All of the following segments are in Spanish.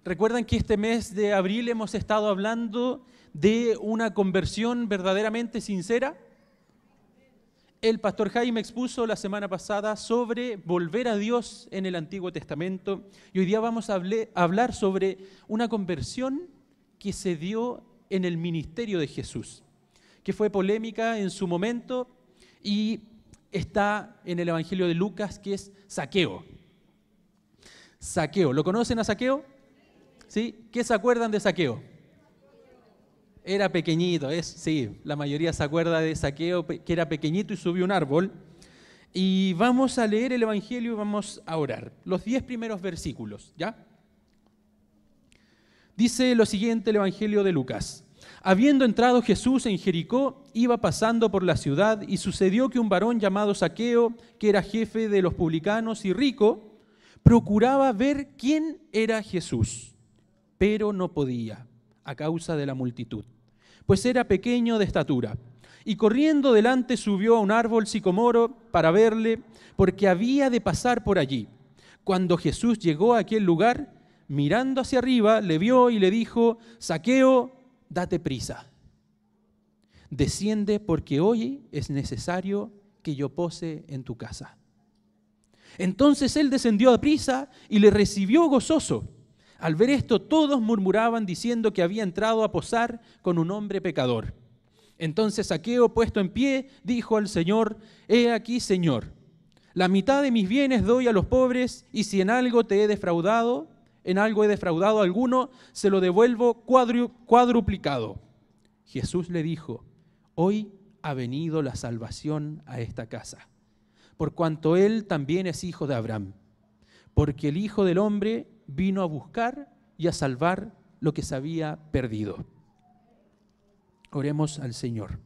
Recuerdan que este mes de abril hemos estado hablando de una conversión verdaderamente sincera. El pastor Jaime expuso la semana pasada sobre volver a Dios en el Antiguo Testamento y hoy día vamos a hablar sobre una conversión que se dio en el ministerio de Jesús, que fue polémica en su momento y está en el Evangelio de Lucas, que es Zaqueo. Zaqueo, ¿lo conocen a Zaqueo? ¿Sí? ¿Qué se acuerdan de Zaqueo? Era pequeñito, sí, la mayoría se acuerda de Zaqueo, que era pequeñito y subió un árbol. Y vamos a leer el Evangelio y vamos a orar. Los 10 primeros versículos, ¿ya? Dice lo siguiente el Evangelio de Lucas. Habiendo entrado Jesús en Jericó, iba pasando por la ciudad y sucedió que un varón llamado Zaqueo, que era jefe de los publicanos y rico, procuraba ver quién era Jesús, pero no podía, a causa de la multitud, pues era pequeño de estatura. Y corriendo delante subió a un árbol sicomoro para verle, porque había de pasar por allí. Cuando Jesús llegó a aquel lugar, mirando hacia arriba, le vio y le dijo: Zaqueo, date prisa, desciende, porque hoy es necesario que yo pose en tu casa. Entonces él descendió a prisa y le recibió gozoso. Al ver esto, todos murmuraban diciendo que había entrado a posar con un hombre pecador. Entonces Zaqueo, puesto en pie, dijo al Señor: He aquí, Señor, la mitad de mis bienes doy a los pobres, y si en algo he defraudado a alguno, se lo devuelvo cuadruplicado. Jesús le dijo: Hoy ha venido la salvación a esta casa, por cuanto él también es hijo de Abraham, porque el Hijo del Hombre vino a buscar y a salvar lo que se había perdido. Oremos al Señor.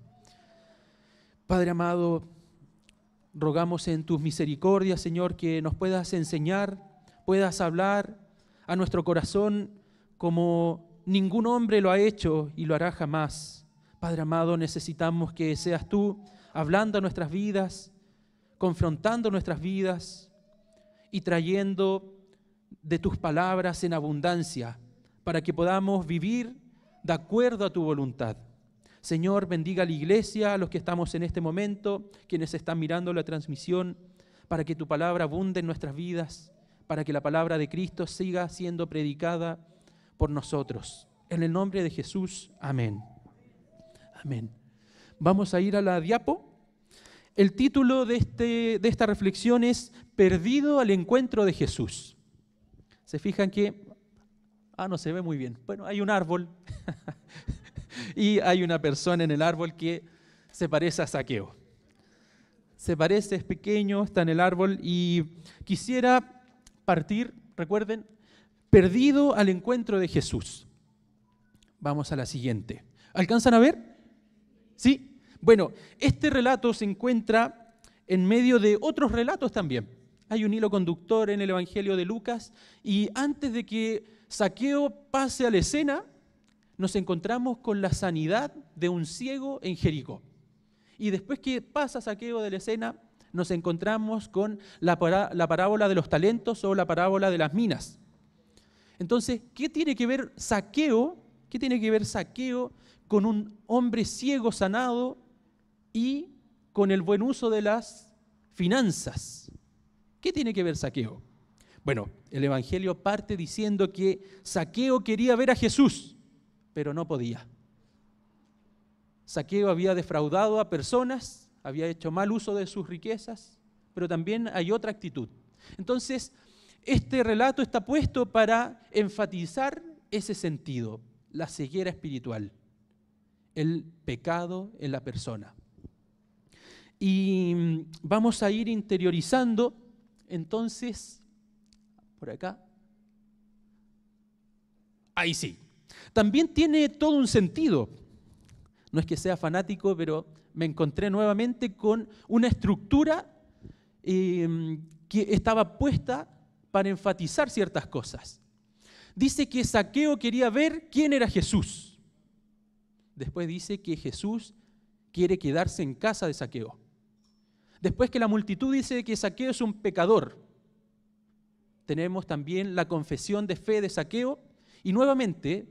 Padre amado, rogamos en tus misericordias, Señor, que nos puedas enseñar, puedas hablar a nuestro corazón como ningún hombre lo ha hecho y lo hará jamás. Padre amado, necesitamos que seas tú hablando a nuestras vidas, confrontando nuestras vidas y trayendo de tus palabras en abundancia para que podamos vivir de acuerdo a tu voluntad. Señor, bendiga a la iglesia, a los que estamos en este momento, quienes están mirando la transmisión, para que tu palabra abunde en nuestras vidas, para que la palabra de Cristo siga siendo predicada por nosotros. En el nombre de Jesús, amén. Amén. Vamos a ir a la diapo. El título de esta reflexión es Perdido al encuentro de Jesús. ¿Se fijan que no se ve muy bien? Bueno, hay un árbol y hay una persona en el árbol que se parece a Zaqueo. Se parece, es pequeño, está en el árbol y quisiera partir, recuerden, perdido al encuentro de Jesús. Vamos a la siguiente. ¿Alcanzan a ver? ¿Sí? Bueno, este relato se encuentra en medio de otros relatos también. Hay un hilo conductor en el Evangelio de Lucas y antes de que Zaqueo pase a la escena, nos encontramos con la sanidad de un ciego en Jericó. Y después que pasa Zaqueo de la escena, nos encontramos con la parábola de los talentos o la parábola de las minas. Entonces, ¿qué tiene que ver Zaqueo con un hombre ciego sanado y con el buen uso de las finanzas? ¿Qué tiene que ver Zaqueo? Bueno, el Evangelio parte diciendo que Zaqueo quería ver a Jesús, pero no podía. Zaqueo había defraudado a personas, había hecho mal uso de sus riquezas, pero también hay otra actitud. Entonces, este relato está puesto para enfatizar ese sentido, la ceguera espiritual, el pecado en la persona. Y vamos a ir interiorizando, entonces, por acá, ahí sí. También tiene todo un sentido. No es que sea fanático, pero me encontré nuevamente con una estructura que estaba puesta para enfatizar ciertas cosas. Dice que Zaqueo quería ver quién era Jesús. Después dice que Jesús quiere quedarse en casa de Zaqueo. Después que la multitud dice que Zaqueo es un pecador. tenemos también la confesión de fe de Zaqueo y nuevamente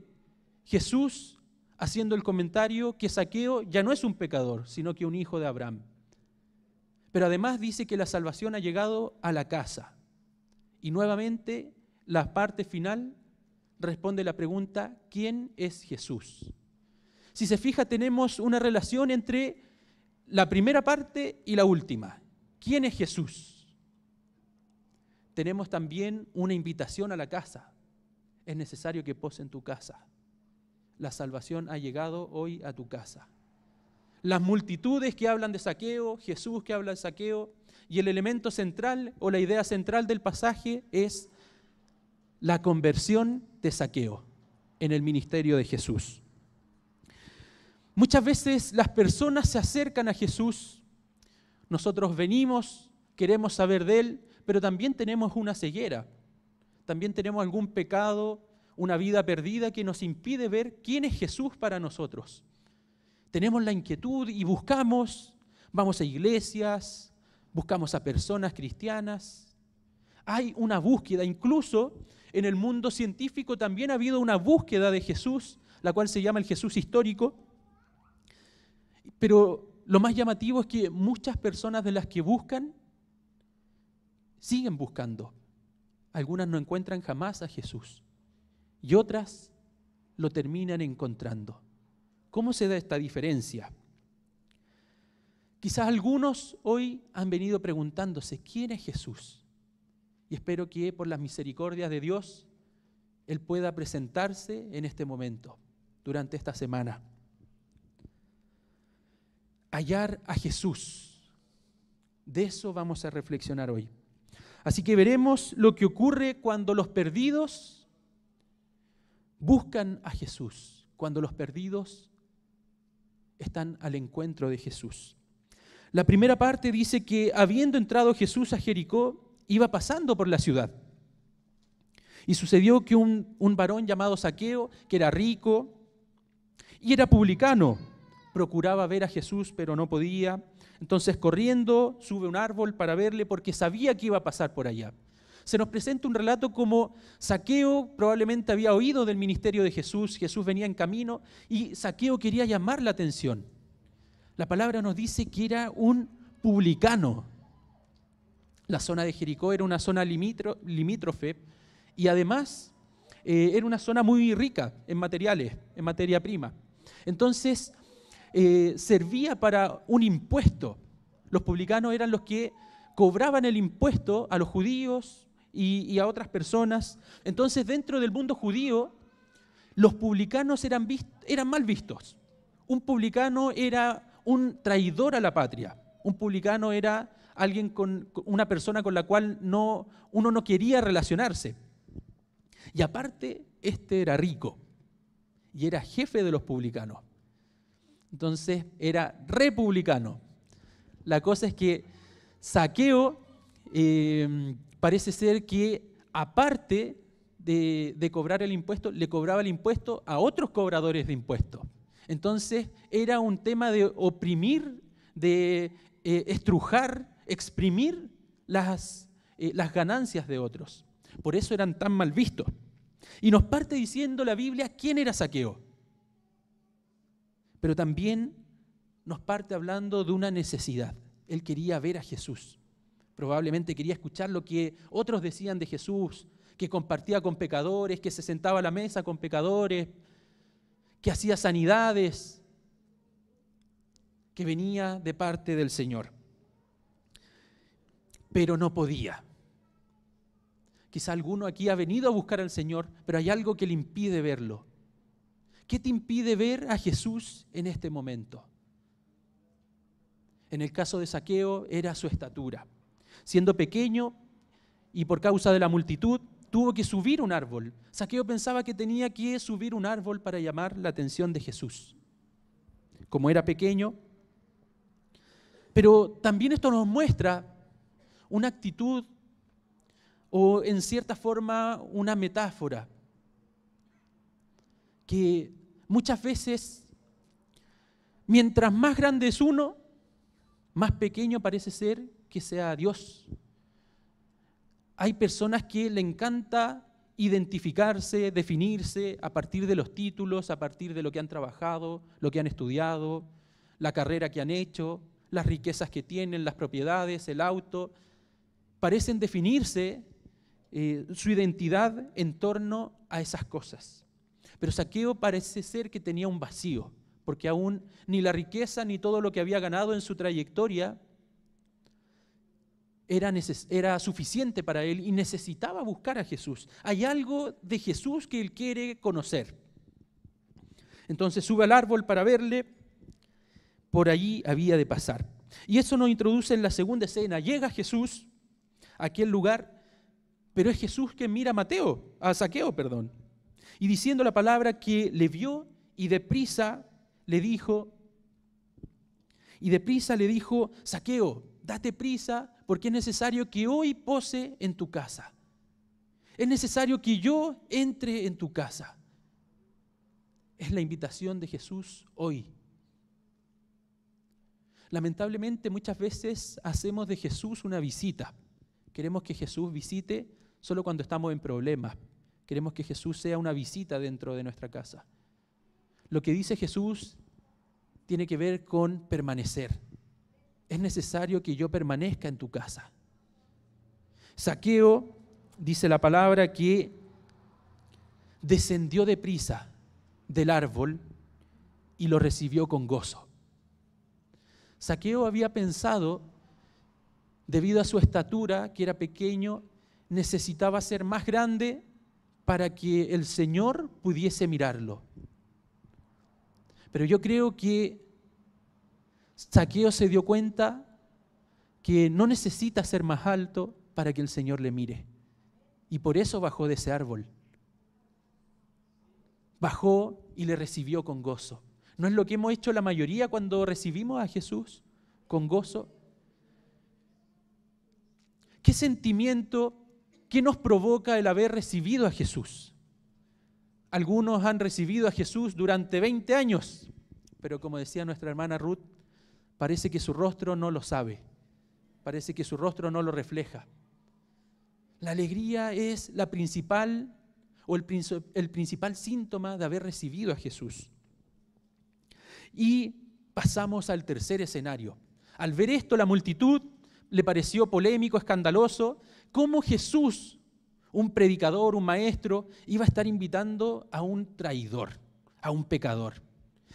Jesús haciendo el comentario que Zaqueo ya no es un pecador, sino que un hijo de Abraham. Pero además dice que la salvación ha llegado a la casa. Y nuevamente la parte final responde la pregunta, ¿quién es Jesús? Si se fija, tenemos una relación entre la primera parte y la última. ¿Quién es Jesús? Tenemos también una invitación a la casa. Es necesario que pose en tu casa. La salvación ha llegado hoy a tu casa. Las multitudes que hablan de Zaqueo, Jesús que habla de Zaqueo, y el elemento central o la idea central del pasaje es la conversión de Zaqueo en el ministerio de Jesús. Muchas veces las personas se acercan a Jesús, nosotros venimos, queremos saber de Él, pero también tenemos una ceguera, también tenemos algún pecado, una vida perdida que nos impide ver quién es Jesús para nosotros. Tenemos la inquietud y buscamos, vamos a iglesias, buscamos a personas cristianas. Hay una búsqueda, incluso en el mundo científico también ha habido una búsqueda de Jesús, la cual se llama el Jesús histórico. Pero lo más llamativo es que muchas personas de las que buscan, siguen buscando. Algunas no encuentran jamás a Jesús y otras lo terminan encontrando. ¿Cómo se da esta diferencia? Quizás algunos hoy han venido preguntándose, ¿quién es Jesús? Y espero que por las misericordias de Dios, Él pueda presentarse en este momento, durante esta semana. Hallar a Jesús. De eso vamos a reflexionar hoy. Así que veremos lo que ocurre cuando los perdidos buscan a Jesús, cuando los perdidos están al encuentro de Jesús. La primera parte dice que habiendo entrado Jesús a Jericó, iba pasando por la ciudad. Y sucedió que un varón llamado Zaqueo, que era rico y era publicano, procuraba ver a Jesús, pero no podía. Entonces, corriendo, sube a un árbol para verle porque sabía que iba a pasar por allá. Se nos presenta un relato como Zaqueo probablemente había oído del ministerio de Jesús, Jesús venía en camino y Zaqueo quería llamar la atención. La palabra nos dice que era un publicano. La zona de Jericó era una zona limítrofe y además era una zona muy rica en materiales, en materia prima. Entonces, servía para un impuesto. Los publicanos eran los que cobraban el impuesto a los judíos y a otras personas. Entonces, dentro del mundo judío, los publicanos eran mal vistos. Un publicano era un traidor a la patria. Un publicano era una persona con la cual uno no quería relacionarse. Y aparte, este era rico y era jefe de los publicanos. Entonces era republicano. La cosa es que Zaqueo parece ser que aparte de cobrar el impuesto, le cobraba el impuesto a otros cobradores de impuestos. Entonces era un tema de oprimir, de estrujar, exprimir las ganancias de otros. Por eso eran tan mal vistos. Y nos parte diciendo la Biblia quién era Zaqueo. Pero también nos parte hablando de una necesidad. Él quería ver a Jesús. Probablemente quería escuchar lo que otros decían de Jesús, que compartía con pecadores, que se sentaba a la mesa con pecadores, que hacía sanidades, que venía de parte del Señor. Pero no podía. Quizá alguno aquí ha venido a buscar al Señor, pero hay algo que le impide verlo. ¿Qué te impide ver a Jesús en este momento? En el caso de Zaqueo era su estatura. Siendo pequeño y por causa de la multitud, tuvo que subir un árbol. Zaqueo pensaba que tenía que subir un árbol para llamar la atención de Jesús. Como era pequeño. Pero también esto nos muestra una actitud o en cierta forma una metáfora que muchas veces, mientras más grande es uno, más pequeño parece ser que sea Dios. Hay personas que le encanta identificarse, definirse a partir de los títulos, a partir de lo que han trabajado, lo que han estudiado, la carrera que han hecho, las riquezas que tienen, las propiedades, el auto. Parecen definirse su identidad en torno a esas cosas. Pero Zaqueo parece ser que tenía un vacío, porque aún ni la riqueza ni todo lo que había ganado en su trayectoria era suficiente para él y necesitaba buscar a Jesús. Hay algo de Jesús que él quiere conocer. Entonces sube al árbol para verle, por allí había de pasar. Y eso nos introduce en la segunda escena. Llega Jesús a aquel lugar, pero es Jesús quien mira a Zaqueo, y diciendo la palabra que le vio y deprisa le dijo, Zaqueo, date prisa porque es necesario que hoy pose en tu casa. Es necesario que yo entre en tu casa. Es la invitación de Jesús hoy. Lamentablemente muchas veces hacemos de Jesús una visita. Queremos que Jesús visite solo cuando estamos en problemas. Queremos que Jesús sea una visita dentro de nuestra casa. Lo que dice Jesús tiene que ver con permanecer. Es necesario que yo permanezca en tu casa. Zaqueo, dice la palabra, que descendió deprisa del árbol y lo recibió con gozo. Zaqueo había pensado, debido a su estatura, que era pequeño, necesitaba ser más grande para que el Señor pudiese mirarlo. Pero yo creo que Zaqueo se dio cuenta que no necesita ser más alto para que el Señor le mire. Y por eso bajó de ese árbol. Bajó y le recibió con gozo. ¿No es lo que hemos hecho la mayoría cuando recibimos a Jesús con gozo? ¿Qué sentimiento, qué nos provoca el haber recibido a Jesús? Algunos han recibido a Jesús durante 20 años, pero como decía nuestra hermana Ruth, parece que su rostro no lo sabe, parece que su rostro no lo refleja. La alegría es la principal o el principal síntoma de haber recibido a Jesús. Y pasamos al tercer escenario. Al ver esto, la multitud le pareció polémico, escandaloso, cómo Jesús, un predicador, un maestro, iba a estar invitando a un traidor, a un pecador.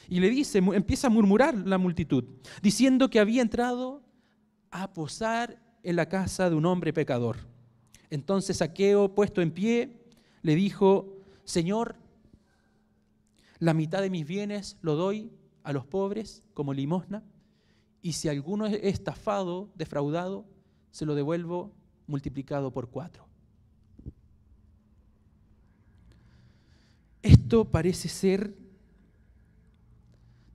Y le dice, empieza a murmurar la multitud, diciendo que había entrado a posar en la casa de un hombre pecador. Entonces Zaqueo, puesto en pie, le dijo, Señor, la mitad de mis bienes lo doy a los pobres como limosna, y si alguno es estafado, defraudado, se lo devuelvo multiplicado por 4. Esto parece ser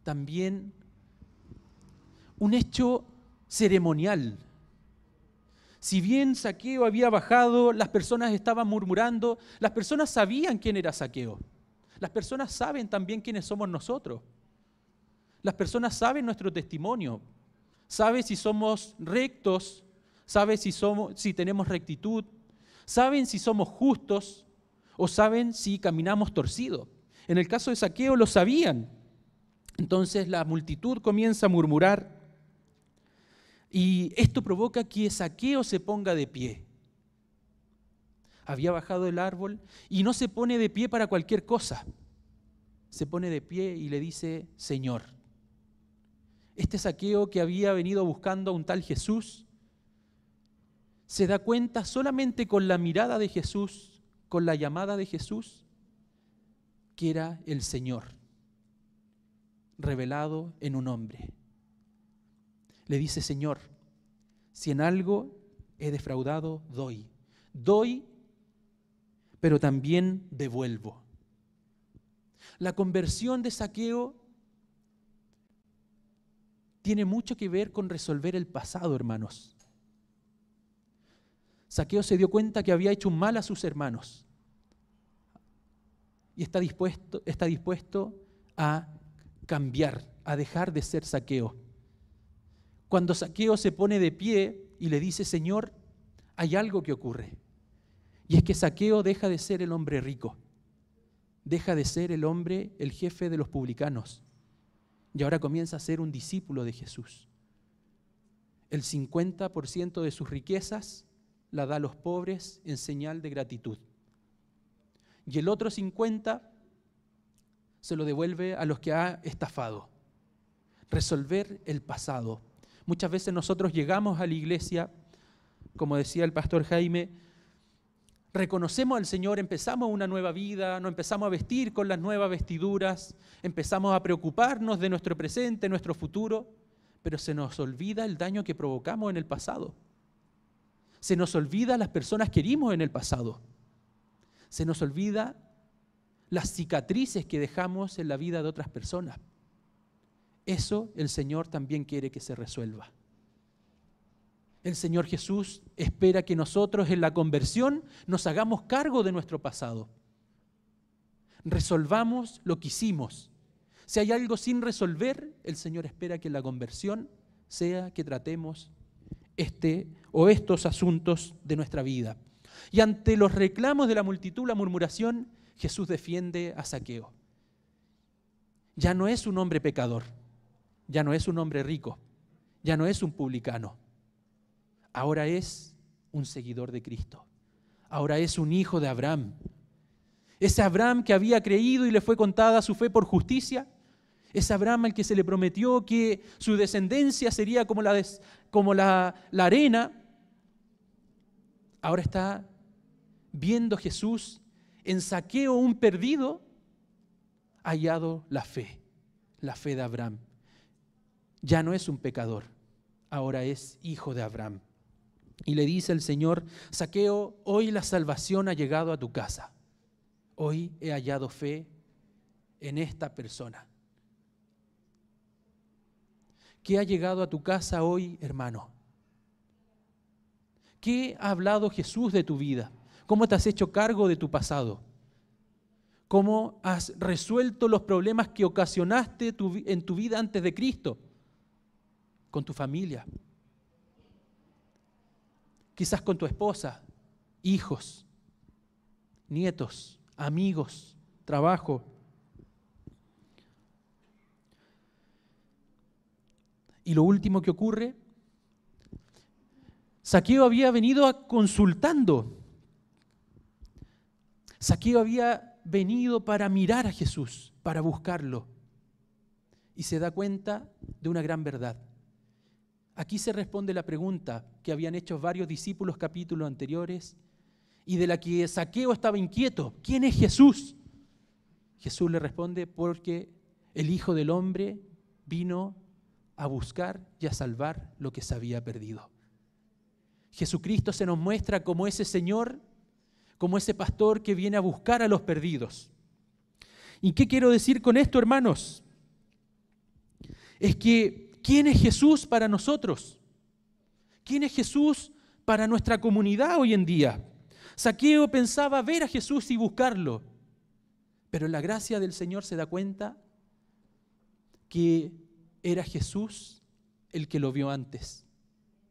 también un hecho ceremonial. Si bien Zaqueo había bajado, las personas estaban murmurando, las personas sabían quién era Zaqueo. Las personas saben también quiénes somos nosotros. Las personas saben nuestro testimonio, saben si somos rectos, saben si tenemos rectitud, saben si somos justos o saben si caminamos torcido. En el caso de Zaqueo lo sabían. Entonces la multitud comienza a murmurar y esto provoca que Zaqueo se ponga de pie. Había bajado del árbol y no se pone de pie para cualquier cosa. Se pone de pie y le dice, Señor. Este Zaqueo que había venido buscando a un tal Jesús, se da cuenta solamente con la mirada de Jesús, con la llamada de Jesús, que era el Señor, revelado en un hombre. Le dice, Señor, si en algo he defraudado, doy. Doy, pero también devuelvo. La conversión de Zaqueo tiene mucho que ver con resolver el pasado, hermanos. Zaqueo se dio cuenta que había hecho un mal a sus hermanos y está dispuesto a cambiar, a dejar de ser Zaqueo. Cuando Zaqueo se pone de pie y le dice, Señor, hay algo que ocurre. Y es que Zaqueo deja de ser el hombre rico, deja de ser el jefe de los publicanos, y ahora comienza a ser un discípulo de Jesús. El 50% de sus riquezas la da a los pobres en señal de gratitud. Y el otro 50% se lo devuelve a los que ha estafado. Resolver el pasado. Muchas veces nosotros llegamos a la iglesia, como decía el pastor Jaime, reconocemos al Señor, empezamos una nueva vida, nos empezamos a vestir con las nuevas vestiduras, empezamos a preocuparnos de nuestro presente, nuestro futuro, pero se nos olvida el daño que provocamos en el pasado. Se nos olvida las personas que herimos en el pasado. Se nos olvida las cicatrices que dejamos en la vida de otras personas. Eso el Señor también quiere que se resuelva. El Señor Jesús espera que nosotros en la conversión nos hagamos cargo de nuestro pasado. Resolvamos lo que hicimos. Si hay algo sin resolver, el Señor espera que en la conversión sea que tratemos estos asuntos de nuestra vida. Y ante los reclamos de la multitud, la murmuración, Jesús defiende a Zaqueo. Ya no es un hombre pecador, ya no es un hombre rico, ya no es un publicano. Ahora es un seguidor de Cristo. Ahora es un hijo de Abraham. Ese Abraham que había creído y le fue contada su fe por justicia. Ese Abraham al que se le prometió que su descendencia sería como la arena. Ahora está viendo Jesús en Zaqueo, un perdido, hallado la fe de Abraham. Ya no es un pecador, ahora es hijo de Abraham. Y le dice el Señor: Zaqueo, hoy la salvación ha llegado a tu casa. Hoy he hallado fe en esta persona. ¿Qué ha llegado a tu casa hoy, hermano? ¿Qué ha hablado Jesús de tu vida? ¿Cómo te has hecho cargo de tu pasado? ¿Cómo has resuelto los problemas que ocasionaste en tu vida antes de Cristo? Con tu familia. Quizás con tu esposa, hijos, nietos, amigos, trabajo. Y lo último que ocurre, Zaqueo había venido consultando. Zaqueo había venido para mirar a Jesús, para buscarlo. Y se da cuenta de una gran verdad. Aquí se responde la pregunta que habían hecho varios discípulos capítulos anteriores y de la que Zaqueo estaba inquieto. ¿Quién es Jesús? Jesús le responde: porque el Hijo del Hombre vino a buscar y a salvar lo que se había perdido. Jesucristo se nos muestra como ese Señor, como ese pastor que viene a buscar a los perdidos. ¿Y qué quiero decir con esto, hermanos? Es que ¿quién es Jesús para nosotros? ¿Quién es Jesús para nuestra comunidad hoy en día? Zaqueo pensaba ver a Jesús y buscarlo, pero en la gracia del Señor se da cuenta que era Jesús el que lo vio antes.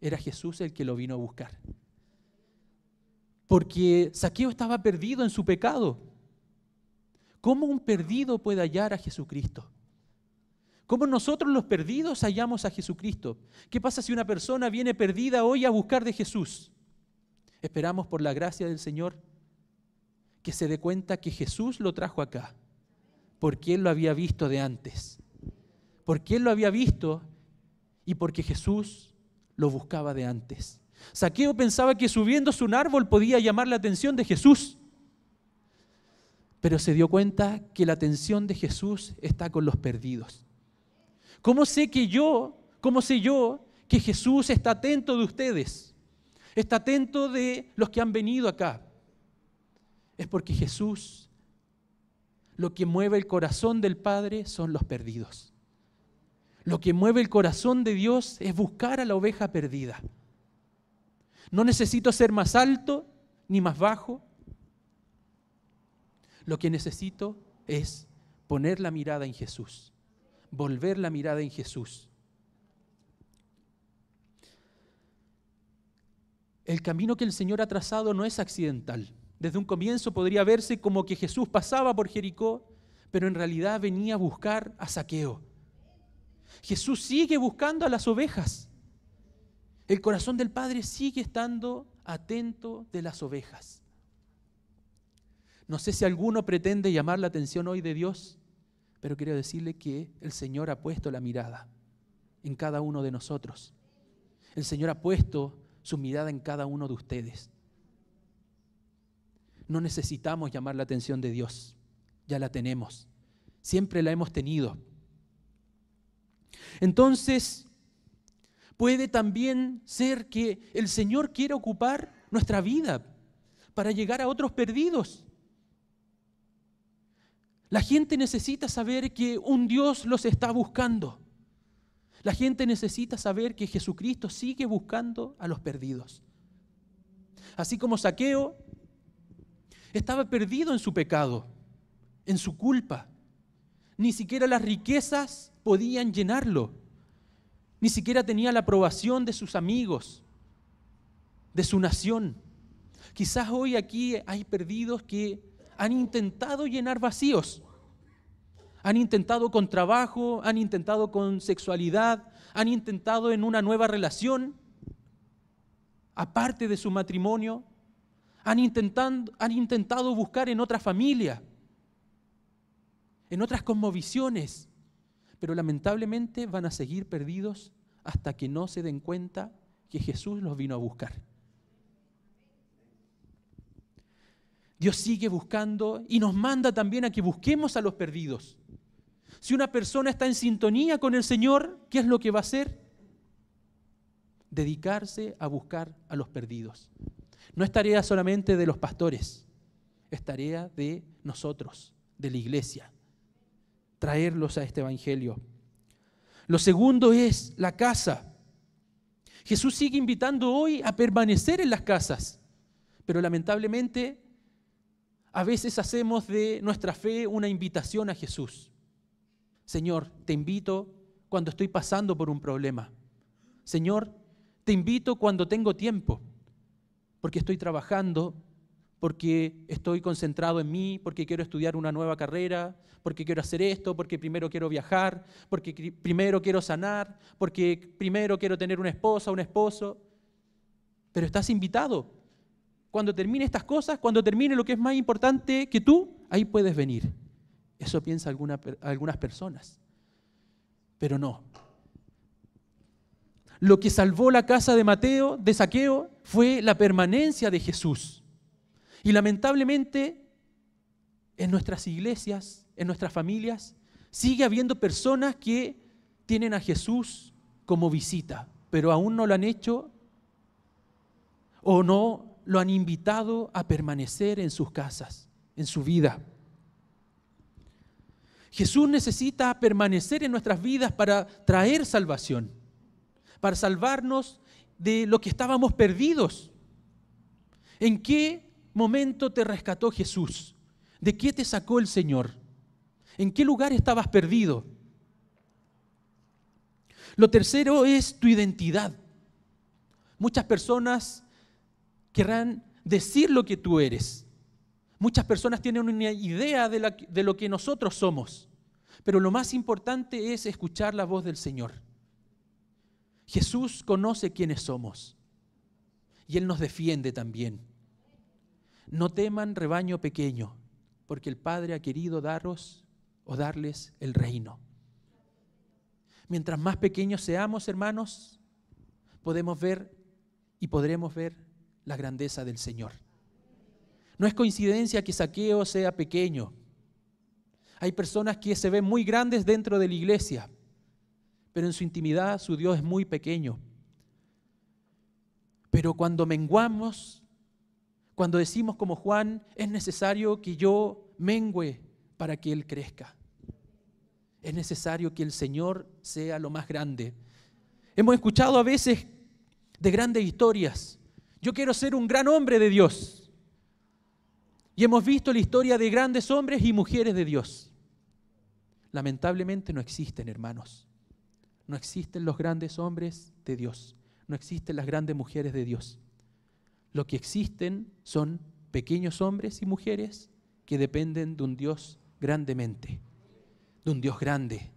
Era Jesús el que lo vino a buscar. Porque Zaqueo estaba perdido en su pecado. ¿Cómo un perdido puede hallar a Jesucristo? ¿Cómo nosotros los perdidos hallamos a Jesucristo? ¿Qué pasa si una persona viene perdida hoy a buscar de Jesús? Esperamos por la gracia del Señor que se dé cuenta que Jesús lo trajo acá, porque Él lo había visto de antes, porque Él lo había visto y porque Jesús lo buscaba de antes. Zaqueo pensaba que subiéndose un árbol podía llamar la atención de Jesús, pero se dio cuenta que la atención de Jesús está con los perdidos. ¿Cómo sé yo que Jesús está atento de ustedes? Está atento de los que han venido acá. Es porque Jesús, lo que mueve el corazón del Padre son los perdidos. Lo que mueve el corazón de Dios es buscar a la oveja perdida. No necesito ser más alto ni más bajo. Lo que necesito es poner la mirada en Jesús. Volver la mirada en Jesús. El camino que el Señor ha trazado no es accidental, Desde un comienzo podría verse como que Jesús pasaba por Jericó, pero en realidad venía a buscar a Zaqueo. Jesús sigue buscando a las ovejas. El corazón del Padre sigue estando atento de las ovejas. No sé si alguno pretende llamar la atención hoy de Dios, pero quiero decirle que el Señor ha puesto la mirada en cada uno de nosotros. El Señor ha puesto su mirada en cada uno de ustedes. No necesitamos llamar la atención de Dios, ya la tenemos, siempre la hemos tenido. Entonces, puede también ser que el Señor quiere ocupar nuestra vida para llegar a otros perdidos. La gente necesita saber que un Dios los está buscando. La gente necesita saber que Jesucristo sigue buscando a los perdidos. Así como Zaqueo estaba perdido en su pecado, en su culpa. Ni siquiera las riquezas podían llenarlo. Ni siquiera tenía la aprobación de sus amigos, de su nación. Quizás hoy aquí hay perdidos que han intentado llenar vacíos. Han intentado con trabajo, han intentado con sexualidad, han intentado en una nueva relación, aparte de su matrimonio. Han intentado buscar en otra familia, en otras cosmovisiones, pero lamentablemente van a seguir perdidos hasta que no se den cuenta que Jesús los vino a buscar. Dios sigue buscando y nos manda también a que busquemos a los perdidos. Si una persona está en sintonía con el Señor, ¿qué es lo que va a hacer? Dedicarse a buscar a los perdidos. No es tarea solamente de los pastores, es tarea de nosotros, de la iglesia, traerlos a este evangelio. Lo segundo es la casa. Jesús sigue invitando hoy a permanecer en las casas, pero lamentablemente a veces hacemos de nuestra fe una invitación a Jesús. Señor, te invito cuando estoy pasando por un problema. Señor, te invito cuando tengo tiempo. Porque estoy trabajando, porque estoy concentrado en mí, porque quiero estudiar una nueva carrera, porque quiero hacer esto, porque primero quiero viajar, porque primero quiero sanar, porque primero quiero tener una esposa, un esposo. Pero estás invitado. Cuando termine estas cosas, cuando termine lo que es más importante que tú, ahí puedes venir. Eso piensan algunas personas. Pero no. Lo que salvó la casa de Zaqueo, fue la permanencia de Jesús. Y lamentablemente, en nuestras iglesias, en nuestras familias, sigue habiendo personas que tienen a Jesús como visita, pero aún no lo han hecho o no lo han invitado a permanecer en sus casas, en su vida. Jesús necesita permanecer en nuestras vidas para traer salvación, para salvarnos de lo que estábamos perdidos. ¿En qué momento te rescató Jesús? ¿De qué te sacó el Señor? ¿En qué lugar estabas perdido? Lo tercero es tu identidad. Muchas personas querrán decir lo que tú eres. Muchas personas tienen una idea de lo que nosotros somos. Pero lo más importante es escuchar la voz del Señor. Jesús conoce quiénes somos y Él nos defiende también. No teman, rebaño pequeño, porque el Padre ha querido daros o darles el reino. Mientras más pequeños seamos, hermanos, podemos ver y podremos ver la grandeza del Señor. No es coincidencia que Zaqueo sea pequeño. Hay personas que se ven muy grandes dentro de la iglesia, pero en su intimidad su Dios es muy pequeño. Pero cuando menguamos, cuando decimos como Juan, es necesario que yo mengüe para que Él crezca. Es necesario que el Señor sea lo más grande. Hemos escuchado a veces de grandes historias. Yo quiero ser un gran hombre de Dios. Y hemos visto la historia de grandes hombres y mujeres de Dios. Lamentablemente no existen, hermanos. No existen los grandes hombres de Dios. No existen las grandes mujeres de Dios. Lo que existen son pequeños hombres y mujeres que dependen de un Dios grandemente, de un Dios grande,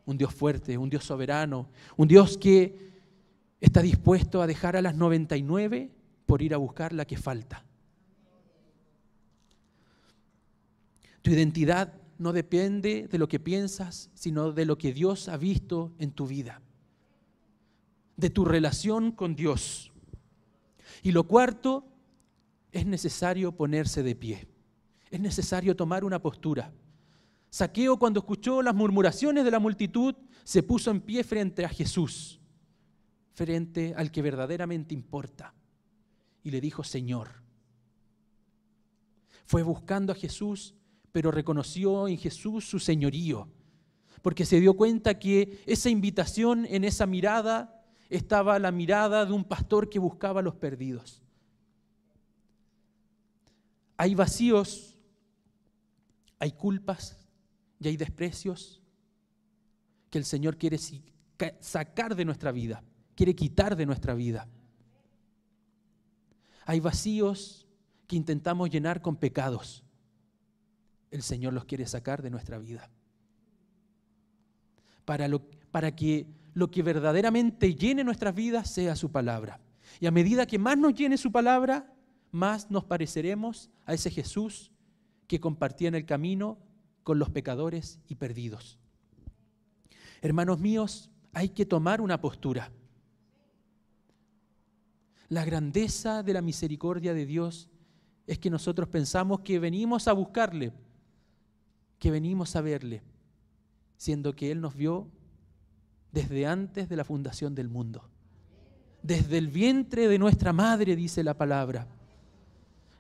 un Dios fuerte, un Dios soberano, un Dios que está dispuesto a dejar a las 99 por ir a buscar la que falta. Tu identidad no depende de lo que piensas, sino de lo que Dios ha visto en tu vida, de tu relación con Dios. Y lo cuarto, es necesario ponerse de pie. Es necesario tomar una postura. Zaqueo, cuando escuchó las murmuraciones de la multitud, se puso en pie frente a Jesús, frente al que verdaderamente importa, y le dijo: Señor. Fue buscando a Jesús, pero reconoció en Jesús su señorío, porque se dio cuenta que esa invitación, en esa mirada, estaba la mirada de un pastor que buscaba a los perdidos. Hay vacíos, hay culpas y hay desprecios que el Señor quiere sacar de nuestra vida, quiere quitar de nuestra vida. Hay vacíos que intentamos llenar con pecados. El Señor los quiere sacar de nuestra vida. Para que lo que verdaderamente llene nuestras vidas sea su palabra. Y a medida que más nos llene su palabra, más nos pareceremos a ese Jesús que compartía en el camino con los pecadores y perdidos. Hermanos míos, hay que tomar una postura. La grandeza de la misericordia de Dios es que nosotros pensamos que venimos a buscarle, que venimos a verle, siendo que Él nos vio desde antes de la fundación del mundo. Desde el vientre de nuestra madre, dice la palabra.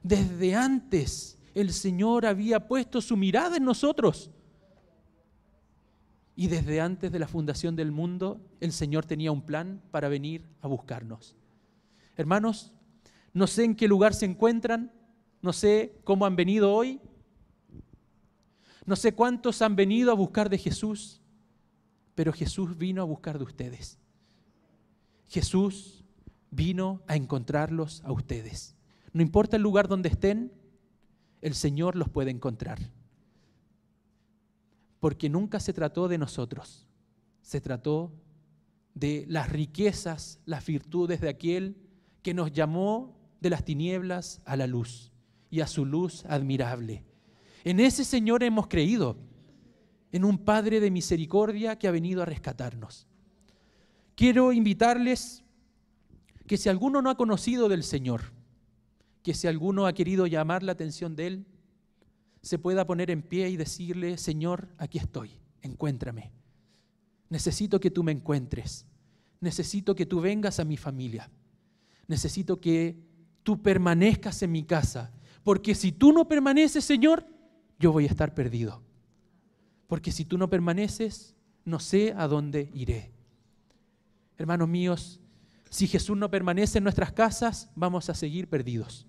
Desde antes el Señor había puesto su mirada en nosotros. Y desde antes de la fundación del mundo, el Señor tenía un plan para venir a buscarnos. Hermanos, no sé en qué lugar se encuentran, no sé cómo han venido hoy, no sé cuántos han venido a buscar de Jesús, pero Jesús vino a buscar de ustedes. Jesús vino a encontrarlos a ustedes. No importa el lugar donde estén, el Señor los puede encontrar. Porque nunca se trató de nosotros, se trató de las riquezas, las virtudes de aquel que nos llamó de las tinieblas a la luz y a su luz admirable. En ese Señor hemos creído, en un Padre de misericordia que ha venido a rescatarnos. Quiero invitarles que si alguno no ha conocido del Señor, que si alguno ha querido llamar la atención de Él, se pueda poner en pie y decirle: Señor, aquí estoy, encuéntrame. Necesito que tú me encuentres. Necesito que tú vengas a mi familia. Necesito que tú permanezcas en mi casa. Porque si tú no permaneces, Señor, yo voy a estar perdido. Porque si tú no permaneces, no sé a dónde iré. Hermanos míos, si Jesús no permanece en nuestras casas, vamos a seguir perdidos.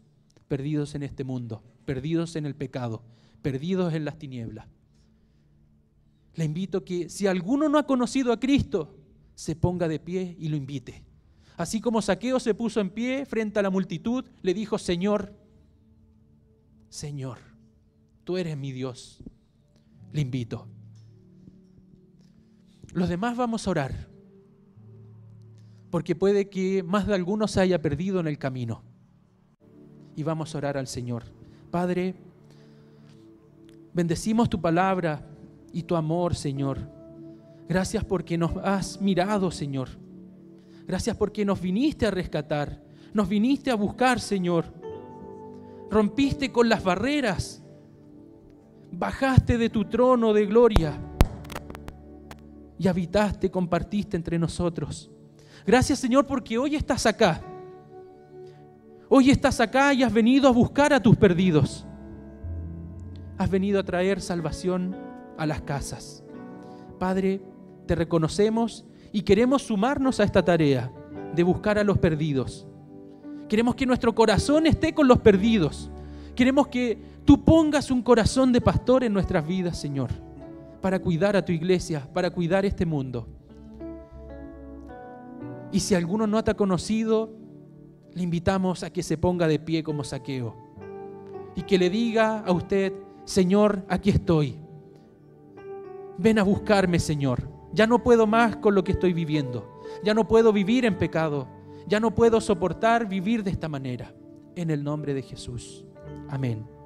Perdidos en este mundo, perdidos en el pecado, perdidos en las tinieblas. Le invito que si alguno no ha conocido a Cristo, se ponga de pie y lo invite. Así como Zaqueo se puso en pie frente a la multitud, le dijo: Señor, Señor, tú eres mi Dios. Le invito. Los demás vamos a orar, porque puede que más de alguno se haya perdido en el camino. Y vamos a orar al Señor. Padre, bendecimos tu palabra y tu amor, Señor. Gracias porque nos has mirado, Señor. Gracias porque nos viniste a rescatar, nos viniste a buscar, Señor. Rompiste con las barreras, bajaste de tu trono de gloria y habitaste, compartiste entre nosotros. Gracias, Señor, porque hoy estás acá. Hoy estás acá y has venido a buscar a tus perdidos. Has venido a traer salvación a las casas. Padre, te reconocemos y queremos sumarnos a esta tarea de buscar a los perdidos. Queremos que nuestro corazón esté con los perdidos. Queremos que tú pongas un corazón de pastor en nuestras vidas, Señor, para cuidar a tu iglesia, para cuidar este mundo. Y si alguno no te ha conocido, le invitamos a que se ponga de pie como Zaqueo, y que le diga a usted: Señor, aquí estoy. Ven a buscarme, Señor. Ya no puedo más con lo que estoy viviendo. Ya no puedo vivir en pecado. Ya no puedo soportar vivir de esta manera. En el nombre de Jesús. Amén.